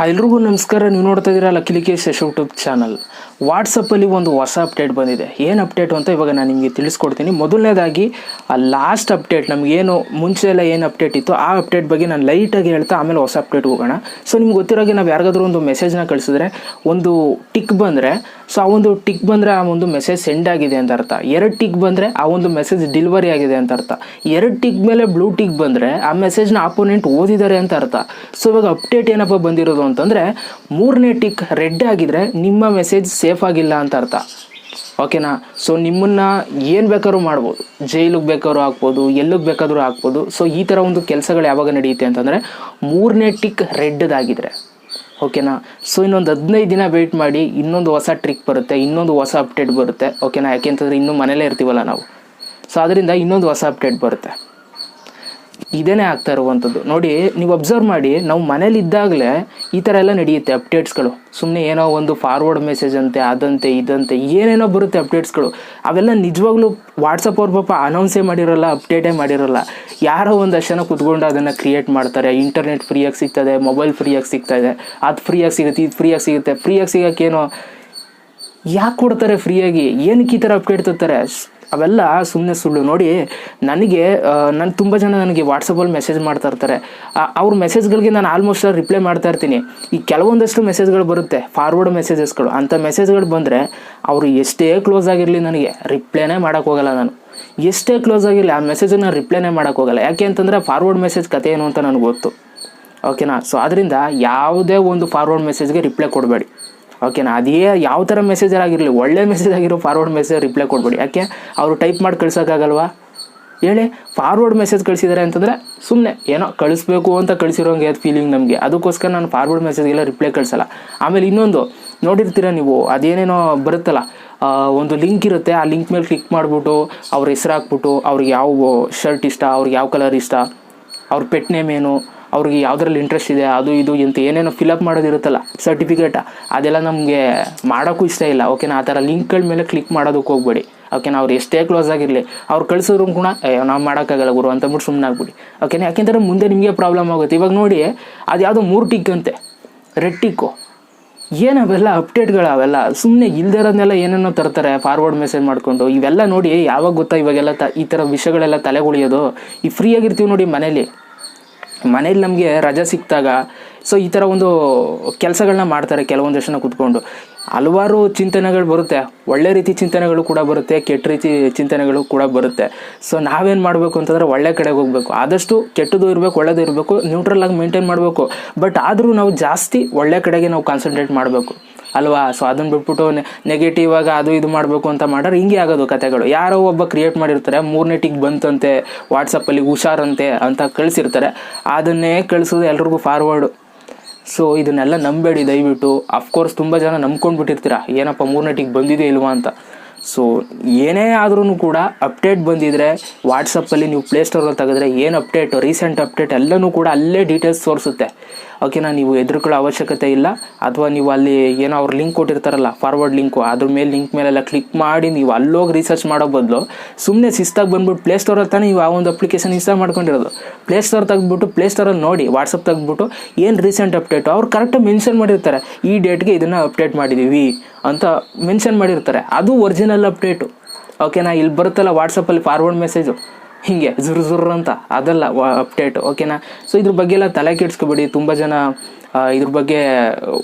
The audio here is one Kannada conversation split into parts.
ಎಲ್ರಿಗೂ ನಮಸ್ಕಾರ. ನೀವು ನೋಡ್ತಾ ಇದ್ದೀರಾ ಲಕ್ಕೇಶ್ ಯೂಟ್ಯೂಬ್ ಚಾನಲ್. ವಾಟ್ಸಪ್ಪಲ್ಲಿ ಒಂದು ಹೊಸ ಅಪ್ಡೇಟ್ ಬಂದಿದೆ. ಏನು ಅಪ್ಡೇಟು ಅಂತ ಇವಾಗ ನಾನು ನಿಮಗೆ ತಿಳಿಸ್ಕೊಡ್ತೀನಿ. ಮೊದಲನೇದಾಗಿ ಲಾಸ್ಟ್ ಅಪ್ಡೇಟ್, ನಮಗೇನು ಮುಂಚೆ ಎಲ್ಲ ಏನು ಅಪ್ಡೇಟ್ ಇತ್ತು ಆ ಅಪ್ಡೇಟ್ ಬಗ್ಗೆ ನಾನು ಲೈಟಾಗಿ ಹೇಳ್ತಾ ಆಮೇಲೆ ಹೊಸ ಅಪ್ಡೇಟ್ ಹೋಗೋಣ. ಸೊ ನಿಮ್ಗೆ ಗೊತ್ತಿರೋಗೆ ನಾವು ಯಾರಿಗಾದ್ರೂ ಒಂದು ಮೆಸೇಜ್ನ ಕಳಿಸಿದ್ರೆ ಒಂದು ಟಿಕ್ ಬಂದರೆ, ಸೊ ಆ ಒಂದು ಟಿಕ್ ಬಂದರೆ ಆ ಒಂದು ಮೆಸೇಜ್ ಸೆಂಡ್ ಆಗಿದೆ ಅಂತ ಅರ್ಥ. 2 ಟಿಕ್ ಬಂದರೆ ಆ ಒಂದು ಮೆಸೇಜ್ ಡೆಲಿವರಿ ಆಗಿದೆ ಅಂತ ಅರ್ಥ. 2 ಟಿಕ್ ಮೇಲೆ ಬ್ಲೂ ಟಿಕ್ ಬಂದರೆ ಆ ಮೆಸೇಜ್ನ ಆಪೋನೆಂಟ್ ಓದಿದ್ದಾರೆ ಅಂತ ಅರ್ಥ. ಸೊ ಇವಾಗ ಅಪ್ಡೇಟ್ ಏನಪ್ಪ ಬಂದಿರೋದು ಅಂತಂದರೆ, 3ನೇ ಟಿಕ್ ರೆಡ್ ಆಗಿದ್ರೆ ನಿಮ್ಮ ಮೆಸೇಜ್ ಸೇಫ್ ಆಗಿಲ್ಲ ಅಂತ ಅರ್ಥ. ಓಕೆನಾ? ಸೊ ನಿಮ್ಮನ್ನು ಏನು ಬೇಕಾದ್ರೂ ಮಾಡ್ಬೋದು, ಜೈಲಿಗೆ ಬೇಕಾದ್ರೂ ಹಾಕ್ಬೋದು, ಎಲ್ಲಿಗೆ ಬೇಕಾದರೂ ಹಾಕ್ಬೋದು. ಸೊ ಈ ಥರ ಒಂದು ಕೆಲಸಗಳು ಯಾವಾಗ ನಡೆಯುತ್ತೆ ಅಂತಂದರೆ 3ನೇ ಟಿಕ್ ರೆಡ್ದಾಗಿದ್ರೆ. ಓಕೆನಾ? ಸೊ ಇನ್ನೊಂದು 15 ದಿನ ವೆಯ್ಟ್ ಮಾಡಿ, ಇನ್ನೊಂದು ಹೊಸ ಟ್ರಿಕ್ ಬರುತ್ತೆ, ಇನ್ನೊಂದು ಹೊಸ ಅಪ್ಡೇಟ್ ಬರುತ್ತೆ. ಓಕೆನಾ? ಯಾಕೆಂತಂದರೆ ಇನ್ನೂ ಮನೇಲೇ ಇರ್ತೀವಲ್ಲ ನಾವು. ಸೊ ಅದರಿಂದ ಇನ್ನೊಂದು ಹೊಸ ಅಪ್ಡೇಟ್ ಬರುತ್ತೆ. ಇದೇನೇ ಆಗ್ತಾ ಇರುವಂಥದ್ದು. ನೋಡಿ, ನೀವು ಅಬ್ಸರ್ವ್ ಮಾಡಿ, ನಾವು ಮನೇಲಿದ್ದಾಗಲೇ ಈ ಥರ ಎಲ್ಲ ನಡೆಯುತ್ತೆ ಅಪ್ಡೇಟ್ಸ್ಗಳು. ಸುಮ್ಮನೆ ಏನೋ ಒಂದು ಫಾರ್ವರ್ಡ್ ಮೆಸೇಜ್ ಅಂತೆ, ಅದಂತೆ ಇದಂತೆ ಏನೇನೋ ಬರುತ್ತೆ ಅಪ್ಡೇಟ್ಸ್ಗಳು. ಅವೆಲ್ಲ ನಿಜವಾಗ್ಲೂ ವಾಟ್ಸಪ್ ಅವ್ರ ಪಾಪ ಅನೌನ್ಸೇ ಮಾಡಿರೋಲ್ಲ, ಅಪ್ಡೇಟೇ ಮಾಡಿರೋಲ್ಲ. ಯಾರೋ ಒಂದಷ್ಟು ಜನ ಕೂತ್ಕೊಂಡು ಅದನ್ನು ಕ್ರಿಯೇಟ್ ಮಾಡ್ತಾರೆ. ಇಂಟರ್ನೆಟ್ ಫ್ರೀಯಾಗಿ ಸಿಗ್ತದೆ, ಮೊಬೈಲ್ ಫ್ರೀಯಾಗಿ ಸಿಗ್ತಾಯಿದೆ, ಅದು ಫ್ರೀಯಾಗಿ ಸಿಗುತ್ತೆ, ಇದು ಫ್ರೀಯಾಗಿ ಸಿಗುತ್ತೆ. ಫ್ರೀಯಾಗಿ ಸಿಗೋಕ್ಕೇನೋ ಯಾಕೆ ಕೊಡ್ತಾರೆ ಫ್ರೀಯಾಗಿ? ಏನಕ್ಕೆ ಈ ಥರ ಅಪ್ಡೇಟ್ ತರ್ತಾರೆ? ಅವೆಲ್ಲ ಸುಮ್ಮನೆ ಸುಳ್ಳು. ನೋಡಿ, ನಾನು ತುಂಬ ಜನ ನನಗೆ ವಾಟ್ಸಪ್ಪಲ್ಲಿ ಮೆಸೇಜ್ ಮಾಡ್ತಾ ಇರ್ತಾರೆ. ಅವ್ರ ಮೆಸೇಜ್ಗಳಿಗೆ ನಾನು ಆಲ್ಮೋಸ್ಟ್ ರಿಪ್ಲೈ ಮಾಡ್ತಾ ಇರ್ತೀನಿ. ಈ ಕೆಲವೊಂದಷ್ಟು ಮೆಸೇಜ್ಗಳು ಬರುತ್ತೆ, ಫಾರ್ವರ್ಡ್ ಮೆಸೇಜಸ್ಗಳು. ಅಂಥ ಮೆಸೇಜ್ಗಳು ಬಂದರೆ ಅವರು ಎಷ್ಟೇ ಕ್ಲೋಸ್ ಆಗಿರಲಿ ನನಗೆ ರಿಪ್ಲೈನೇ ಮಾಡೋಕ್ಕೋಗಲ್ಲ. ನಾನು ಎಷ್ಟೇ ಕ್ಲೋಸ್ ಆಗಿರಲಿ ಆ ಮೆಸೇಜನ್ನು ರಿಪ್ಲೈನೇ ಮಾಡೋಕ್ಕೋಗಲ್ಲ. ಯಾಕೆ ಅಂತಂದರೆ ಫಾರ್ವರ್ಡ್ ಮೆಸೇಜ್ ಕತೆ ಏನು ಅಂತ ನನಗೆ ಗೊತ್ತು. ಓಕೆನಾ? ಸೊ ಅದರಿಂದ ಯಾವುದೇ ಒಂದು ಫಾರ್ವರ್ಡ್ ಮೆಸೇಜ್ಗೆ ರಿಪ್ಲೈ ಕೊಡಬೇಡಿ. ಓಕೆನಾ? ಅದೇ ಯಾವ ಥರ ಮೆಸೇಜ್ ಆಗಿರಲಿ, ಒಳ್ಳೆ ಮೆಸೇಜ್ ಆಗಿರೋ ಫಾರ್ವರ್ಡ್ ಮೆಸೇಜ್ ರಿಪ್ಲೈ ಕೊಡಬೇಡಿ. ಯಾಕೆ? ಅವರು ಟೈಪ್ ಮಾಡಿ ಕಳ್ಸೋಕ್ಕಾಗಲ್ವಾ ಹೇಳಿ? ಫಾರ್ವರ್ಡ್ ಮೆಸೇಜ್ ಕಳಿಸಿದ್ದಾರೆ ಅಂತಂದರೆ ಸುಮ್ಮನೆ ಏನೋ ಕಳಿಸ್ಬೇಕು ಅಂತ ಕಳಿಸಿರೋಂಗೆ ಅದು ಫೀಲಿಂಗ್ ನಮಗೆ. ಅದಕ್ಕೋಸ್ಕರ ನಾನು ಫಾರ್ವರ್ಡ್ ಮೆಸೇಜ್ಗೆಲ್ಲ ರಿಪ್ಲೈ ಕಳಿಸಲ್ಲ. ಆಮೇಲೆ ಇನ್ನೊಂದು ನೋಡಿರ್ತೀರ ನೀವು, ಅದೇನೇನೋ ಬರುತ್ತಲ್ಲ, ಒಂದು ಲಿಂಕ್ ಇರುತ್ತೆ. ಆ ಲಿಂಕ್ ಮೇಲೆ ಕ್ಲಿಕ್ ಮಾಡಿಬಿಟ್ಟು ಅವ್ರ ಹೆಸ್ರು ಹಾಕ್ಬಿಟ್ಟು ಅವ್ರಿಗೆ ಯಾವ ಶರ್ಟ್ ಇಷ್ಟ, ಅವ್ರಿಗೆ ಯಾವ ಕಲರ್ ಇಷ್ಟ, ಅವ್ರ ಪೆಟ್ ನೇಮ್ ಏನು, ಅವ್ರಿಗೆ ಯಾವುದ್ರಲ್ಲಿ ಇಂಟ್ರೆಸ್ಟ್ ಇದೆ, ಅದು ಇದು ಅಂತ ಏನೇನೋ ಫಿಲಪ್ ಮಾಡೋದಿರುತ್ತಲ್ಲ ಸರ್ಟಿಫಿಕೇಟ, ಅದೆಲ್ಲ ನಮಗೆ ಮಾಡೋಕ್ಕೂ ಇಷ್ಟ ಇಲ್ಲ. ಓಕೆನಾ? ಆ ಥರ ಲಿಂಕ್ಗಳ ಮೇಲೆ ಕ್ಲಿಕ್ ಮಾಡೋದಕ್ಕೆ ಹೋಗ್ಬೇಡಿ. ಓಕೆನಾ? ಅವ್ರು ಎಷ್ಟೇ ಕ್ಲೋಸ್ ಆಗಿರಲಿ, ಅವ್ರು ಕಳಿಸಿದ್ರು ಕೂಡ ನಾವು ಮಾಡೋಕ್ಕಾಗಲ್ಲ ಗುರು ಅಂತಂದ್ಬಿಟ್ಟು ಸುಮ್ಮನೆ ಆಗ್ಬಿಡಿ. ಓಕೆನಾ? ಯಾಕೆಂದರೆ ಮುಂದೆ ನಿಮಗೆ ಪ್ರಾಬ್ಲಮ್ ಆಗುತ್ತೆ. ಇವಾಗ ನೋಡಿ, ಅದು ಯಾವುದೋ 3 ಟಿಕ್ ಅಂತೆ, ರೆಡ್ ಟಿಕ್ಕು. ಏನವೆಲ್ಲ ಅಪ್ಡೇಟ್ಗಳು? ಅವೆಲ್ಲ ಸುಮ್ಮನೆ ಇಲ್ದಿರೋದನ್ನೆಲ್ಲ ಏನೇನೋ ತರ್ತಾರೆ ಫಾರ್ವರ್ಡ್ ಮೆಸೇಜ್ ಮಾಡಿಕೊಂಡು. ಇವೆಲ್ಲ ನೋಡಿ ಯಾವಾಗ ಗೊತ್ತಾ, ಇವಾಗೆಲ್ಲ ಈ ಥರ ವಿಷಯಗಳೆಲ್ಲ ತಲೆಗುಳಿಯೋದು ಈ ಫ್ರೀ ಆಗಿರ್ತೀವಿ ನೋಡಿ ಮನೇಲಿ ನಮಗೆ ರಜೆ ಸಿಕ್ಕಿದಾಗ. ಸೊ ಈ ಥರ ಒಂದು ಕೆಲಸಗಳನ್ನ ಮಾಡ್ತಾರೆ ಕೆಲವೊಂದಷ್ಟು ಜನ ಕೂತ್ಕೊಂಡು. ಹಲವಾರು ಚಿಂತನೆಗಳು ಬರುತ್ತೆ, ಒಳ್ಳೆ ರೀತಿ ಚಿಂತನೆಗಳು ಕೂಡ ಬರುತ್ತೆ, ಕೆಟ್ಟ ರೀತಿ ಚಿಂತನೆಗಳು ಕೂಡ ಬರುತ್ತೆ. ಸೊ ನಾವೇನು ಮಾಡಬೇಕು ಅಂತಂದರೆ ಒಳ್ಳೆ ಕಡೆಗೆ ಹೋಗಬೇಕು. ಆದಷ್ಟು ಕೆಟ್ಟದ್ದು ಇರಬೇಕು, ಒಳ್ಳೆಯದು ಇರಬೇಕು, ನ್ಯೂಟ್ರಲ್ ಆಗಿ ಮೇಂಟೈನ್ ಮಾಡಬೇಕು. ಬಟ್ ಆದರೂ ನಾವು ಜಾಸ್ತಿ ಒಳ್ಳೆ ಕಡೆಗೆ ನಾವು ಕಾನ್ಸಂಟ್ರೇಟ್ ಮಾಡಬೇಕು ಅಲ್ವಾ? ಸೊ ಅದನ್ನು ಬಿಟ್ಬಿಟ್ಟು ನೆಗೆಟಿವ್ ಆಗಿ ಅದು ಇದು ಮಾಡಬೇಕು ಅಂತ ಮಾಡ್ರೆ ಹಿಂಗೆ ಆಗೋದು ಕತೆಗಳು. ಯಾರೋ ಒಬ್ಬ ಕ್ರಿಯೇಟ್ ಮಾಡಿರ್ತಾರೆ, 3ನೇ ಟಿಕ್ ಬಂತಂತೆ ವಾಟ್ಸಪ್ಪಲ್ಲಿ, ಹುಷಾರಂತೆ ಅಂತ ಕಳಿಸಿರ್ತಾರೆ. ಅದನ್ನೇ ಕಳಿಸೋದು ಎಲ್ರಿಗೂ ಫಾರ್ವರ್ಡು. ಸೊ ಇದನ್ನೆಲ್ಲ ನಂಬೇಡಿ ದಯವಿಟ್ಟು. ಅಫ್ಕೋರ್ಸ್ ತುಂಬ ಜನ ನಂಬ್ಕೊಂಡ್ಬಿಟ್ಟಿರ್ತೀರ, ಏನಪ್ಪ 3ನೇ ಟಿಕ್ ಬಂದಿದೆ ಇಲ್ವಾ ಅಂತ. ಸೊ ಏನೇ ಆದ್ರೂ ಕೂಡ ಅಪ್ಡೇಟ್ ಬಂದಿದ್ರೆ ವಾಟ್ಸಪ್ಪಲ್ಲಿ ನೀವು ಪ್ಲೇಸ್ಟೋರಲ್ಲಿ ತೆಗೆದ್ರೆ ಏನು ಅಪ್ಡೇಟು, ರೀಸೆಂಟ್ ಅಪ್ಡೇಟ್ ಎಲ್ಲನೂ ಕೂಡ ಅಲ್ಲೇ ಡೀಟೇಲ್ಸ್ ತೋರಿಸುತ್ತೆ. ಓಕೆನಾ? ನೀವು ಹೆದರ್ಕೊಳ್ಳೋ ಅವಶ್ಯಕತೆ ಇಲ್ಲ. ಅಥವಾ ನೀವು ಅಲ್ಲಿ ಏನೋ ಅವ್ರು ಲಿಂಕ್ ಕೊಟ್ಟಿರ್ತಾರಲ್ಲ ಫಾರ್ವರ್ಡ್ ಲಿಂಕು, ಅದ್ರ ಮೇಲೆ ಲಿಂಕ್ ಮೇಲೆಲ್ಲ ಕ್ಲಿಕ್ ಮಾಡಿ ನೀವು ಅಲ್ಲೋಗಿ ರಿಸರ್ಚ್ ಮಾಡೋ ಬದಲು ಸುಮ್ಮನೆ ಶಿಸ್ತಾಗಿ ಬಂದ್ಬಿಟ್ಟು ಪ್ಲೇಸ್ಟೋರಲ್ಲಿ ತಾನೇ ನೀವು ಆ ಒಂದು ಅಪ್ಲಿಕೇಶನ್ ಇನ್ಸ್ಟಾಲ್ ಮಾಡ್ಕೊಂಡಿರೋದು. ಪ್ಲೇಸ್ಟೋರ್ ತೆಗೆದ್ಬಿಟ್ಟು ಪ್ಲೇಸ್ಟೋರಲ್ಲಿ ನೋಡಿ, ವಾಟ್ಸಪ್ ತೆಗೆದ್ಬಿಟ್ಟು ಏನು ರೀಸೆಂಟ್ ಅಪ್ಡೇಟು ಅವ್ರು ಕರೆಕ್ಟಾಗಿ ಮೆನ್ಷನ್ ಮಾಡಿರ್ತಾರೆ. ಈ ಡೇಟ್ಗೆ ಇದನ್ನು ಅಪ್ಡೇಟ್ ಮಾಡಿದ್ದೀವಿ ಅಂತ ಮೆನ್ಷನ್ ಮಾಡಿರ್ತಾರೆ. ಅದು ಒರಿಜಿನಲ್ ಅಪ್ಡೇಟು. ಓಕೆನಾ? ಇಲ್ಲಿ ಬರುತ್ತಲ್ಲ ವಾಟ್ಸಪ್ಪಲ್ಲಿ ಫಾರ್ವರ್ಡ್ ಮೆಸೇಜು ಹೀಗೆ ಜುರು ಅಂತ, ಅದೆಲ್ಲ ಅಪ್ಡೇಟು. ಓಕೆನಾ? ಸೊ ಇದ್ರ ಬಗ್ಗೆ ಎಲ್ಲ ತಲೆ ಕೆಡಿಸ್ಕೊಬೇಡಿ. ತುಂಬ ಜನ ಇದ್ರ ಬಗ್ಗೆ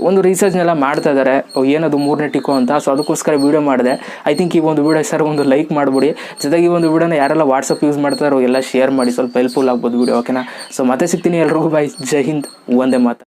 ಒಂದು ರಿಸರ್ಚ್ನೆಲ್ಲ ಮಾಡ್ತಾ ಇದ್ದಾರೆ, ಏನದು 3ನೇ ಟಿಕ್ಕು ಅಂತ. ಸೊ ಅದಕ್ಕೋಸ್ಕರ ವೀಡಿಯೋ ಮಾಡಿದೆ. ಐ ಥಿಂಕ್ ಈ ಒಂದು ವೀಡಿಯೋ ಸರ್ ಒಂದು ಲೈಕ್ ಮಾಡಿಬಿಡಿ. ಜೊತೆಗೆ ಈ ಒಂದು ವೀಡಿಯೋನ ಯಾರೆಲ್ಲ ವಾಟ್ಸಪ್ ಯೂಸ್ ಮಾಡ್ತಾರೋ ಎಲ್ಲ ಶೇರ್ ಮಾಡಿ, ಸ್ವಲ್ಪ ಹೆಲ್ಪ್ಫುಲ್ ಆಗ್ಬೋದು ವೀಡಿಯೋ. ಓಕೆನಾ? ಸೊ ಮತ್ತೆ ಸಿಗ್ತೀನಿ ಎಲ್ರಿಗೂ. ಬಾಯ್, ಜೈ ಹಿಂದ್, ಒಂದೇ ಮಾತು.